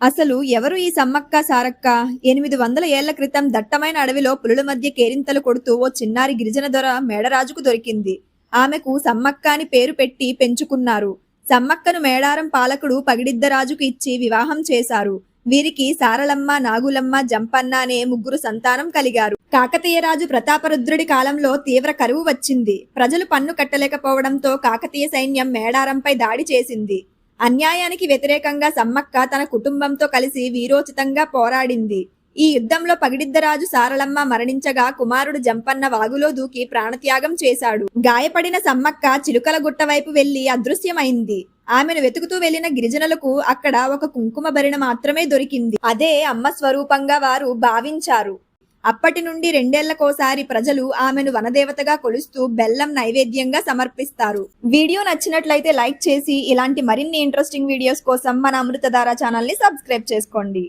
అసలు ఎవరు ఈ సమ్మక్క సారక్క? 800 ఏళ్ల క్రితం దట్టమైన అడవిలో పులుల మధ్య కేరింతలు కొడుతూ ఓ చిన్నారి గిరిజన దొర మేడరాజుకు దొరికింది. ఆమెకు సమ్మక్క అని పేరు పెట్టి పెంచుకున్నారు. సమ్మక్కను మేడారం పాలకుడు పగిడిద్దరాజుకు ఇచ్చి వివాహం చేశారు. వీరికి సారలమ్మ, నాగులమ్మ, జంపన్న అనే 3 సంతానం కలిగారు. కాకతీయ రాజు ప్రతాపరుద్రుడి కాలంలో తీవ్ర కరువు వచ్చింది. ప్రజలు పన్ను కట్టలేకపోవడంతో కాకతీయ సైన్యం మేడారంపై దాడి చేసింది. అన్యాయానికి వ్యతిరేకంగా సమ్మక్క తన కుటుంబంతో కలిసి వీరోచితంగా పోరాడింది. ఈ యుద్ధంలో పగిడిద్దరాజు సారలమ్మ మరణించగా కుమారుడు జంపన్న వాగులో దూకి ప్రాణత్యాగం చేశాడు. గాయపడిన సమ్మక్క చిలుకల గుట్ట వైపు వెళ్లి అదృశ్యమైంది. ఆమెను వెతుకుతూ వెళ్లిన గిరిజనులకు అక్కడ ఒక కుంకుమ భరిణ మాత్రమే దొరికింది. అదే అమ్మ స్వరూపంగా వారు భావించారు. అప్పటి నుండి 2 ఏళ్లకోసారి ప్రజలు ఆమెను వనదేవతగా కొలుస్తూ బెల్లం నైవేద్యంగా సమర్పిస్తారు. వీడియో నచ్చినట్లయితే లైక్ చేసి ఇలాంటి మరిన్ని ఇంట్రెస్టింగ్ వీడియోస్ కోసం మన అమృతధార ఛానల్ ని సబ్స్క్రైబ్ చేసుకోండి.